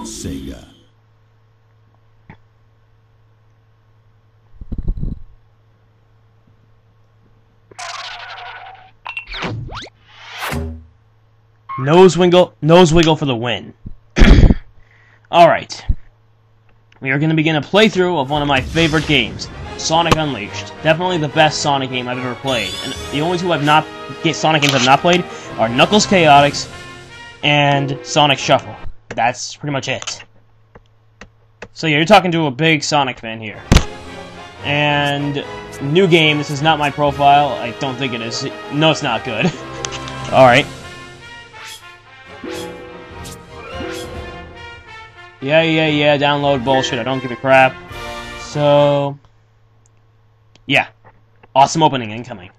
Sega. Nose wiggle for the win. Alright. We are going to begin a playthrough of one of my favorite games, Sonic Unleashed. Definitely the best Sonic game I've ever played. And the only two Sonic games I've not played are Knuckles Chaotix and Sonic Shuffle. That's pretty much it. So yeah, you're talking to a big Sonic fan here. And new game, this is not my profile. I don't think it is. No, it's not good. Alright. Yeah, download bullshit, I don't give a crap. So... yeah. Awesome opening incoming.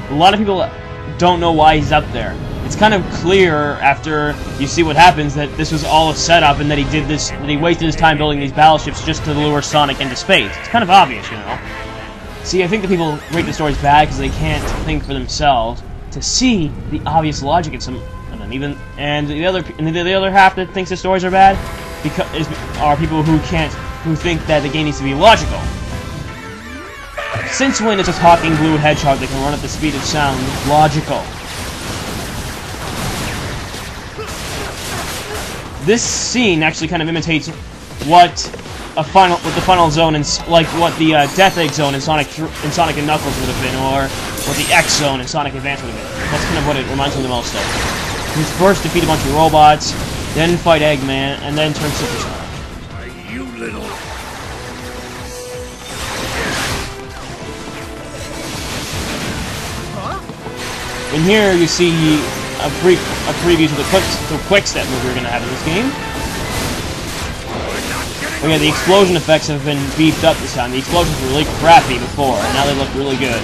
A lot of people don't know why he's up there. It's kind of clear after you see what happens that this was all a setup and that he wasted his time building these battleships just to lure Sonic into space. It's kind of obvious, you know. See, I think that people rate the stories bad because they can't think for themselves to see the obvious logic in some of them. The other half that thinks the stories are bad are people who think that the game needs to be logical. Since when is a talking blue hedgehog that can run at the speed of sound logical? This scene actually kind of imitates what the final zone and what the Death Egg zone in Sonic and Knuckles would have been, or what the X zone in Sonic Advance would have been. That's kind of what it reminds me the most of. You first defeat a bunch of robots, then fight Eggman, and then turn Super Sonic. You little... In here, you see a preview to the quick step move we're going to have in this game. Oh yeah, the explosion effects have been beefed up this time. The explosions were really crappy before, and now they look really good.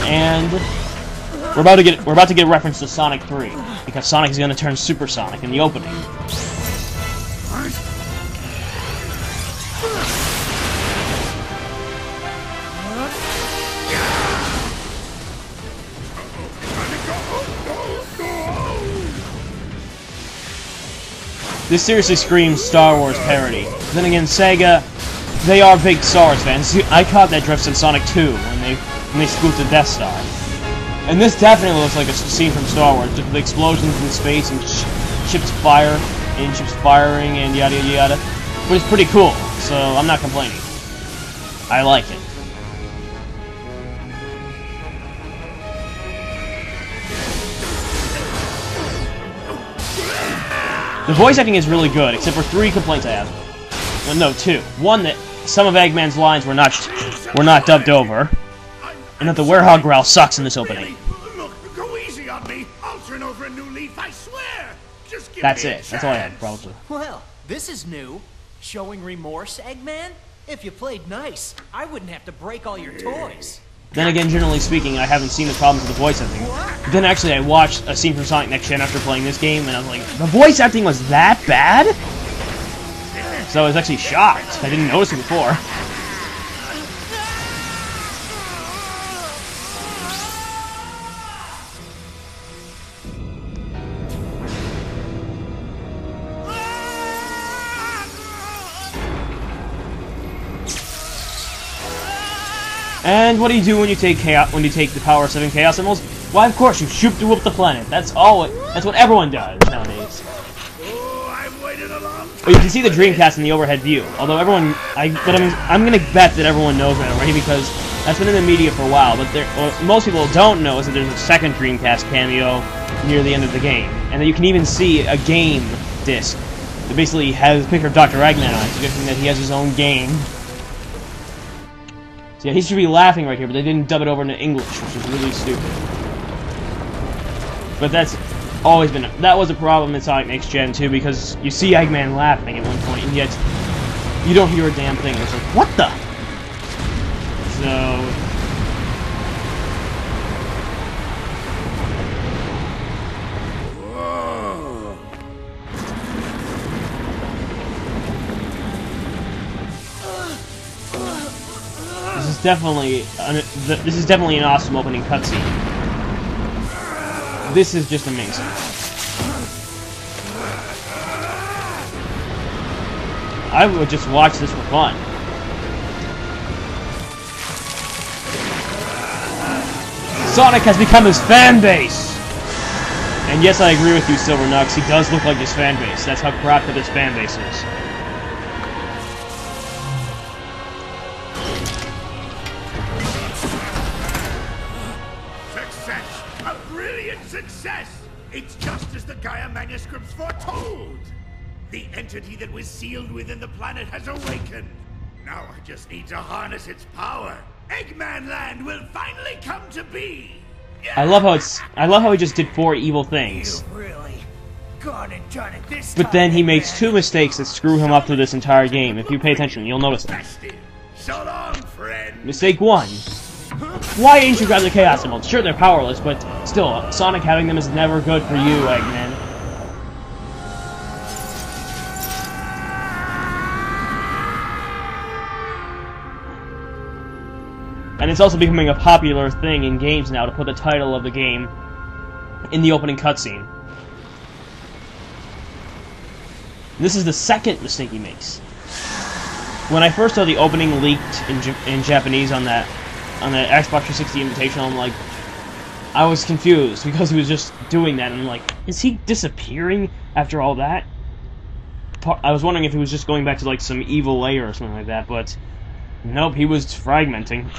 And we're about to get a reference to Sonic 3, because Sonic is going to turn Super Sonic in the opening. This seriously screams Star Wars parody. Then again, Sega, they are big Star Wars fans. I caught that drift in Sonic 2 when they spoofed the Death Star. And this definitely looks like a scene from Star Wars, just with explosions in space and ships firing and yada yada. But it's pretty cool, so I'm not complaining. I like it. The voice acting is really good, except for 3 complaints I have. Well, no, 2. One, that some of Eggman's lines were not dubbed over, and that the Werehog growl sucks in this opening. Look, go easy on me. I'll turn over a new leaf, I swear. Just give That's me a it. That's all I had chance. problems with. Well, this is new. Showing remorse, Eggman? If you played nice, I wouldn't have to break all your toys. Then again, generally speaking, I haven't seen the problems with the voice acting. But then actually, I watched a scene from Sonic Next Gen after playing this game, and I was like, the voice acting was that bad? So I was actually shocked. I didn't notice it before. And what do you do when you take the power of 7 Chaos Emeralds? Why, of course, you shoot to whoop the planet. That's what everyone does nowadays. Oh, I've waited a long time. But you can see the Dreamcast in the overhead view. Although I'm gonna bet that everyone knows that already because that's been in the media for a while. But what most people don't know is that there's a second Dreamcast cameo near the end of the game, and that you can even see a game disc that basically has a picture of Dr. Eggman on it, suggesting that he has his own game. So yeah, he should be laughing right here, but they didn't dub it over into English, which is really stupid. But that was a problem in Sonic Next Gen too, because you see Eggman laughing at one point, and yet you don't hear a damn thing. It's like, what the? So definitely this is definitely an awesome opening cutscene. This is just amazing. I would just watch this for fun. Sonic has become his fan base! And yes, I agree with you, Silver Nux, he does look like his fan base. That's how corrupted his fan base is. Success! A brilliant success! It's just as the Gaia manuscripts foretold! The entity that was sealed within the planet has awakened. Now I just need to harness its power. Eggman Land will finally come to be. I love how he just did 4 evil things. You really gone and done it this But then time, he makes Eggman. 2 mistakes that screw him up through this entire game. If you pay attention, you'll notice them. So long, friend. Mistake 1. Why ain't you grab the Chaos Emeralds? Sure, they're powerless, but still, Sonic having them is never good for you, Eggman. And it's also becoming a popular thing in games now to put the title of the game in the opening cutscene. This is the second mistake he makes. When I first saw the opening leaked in Japanese on the Xbox 360 Invitational, I'm like, I was confused because he was just doing that, and I'm like, is he disappearing after all that? I was wondering if he was just going back to like some evil layer or something like that, but nope, he was fragmenting.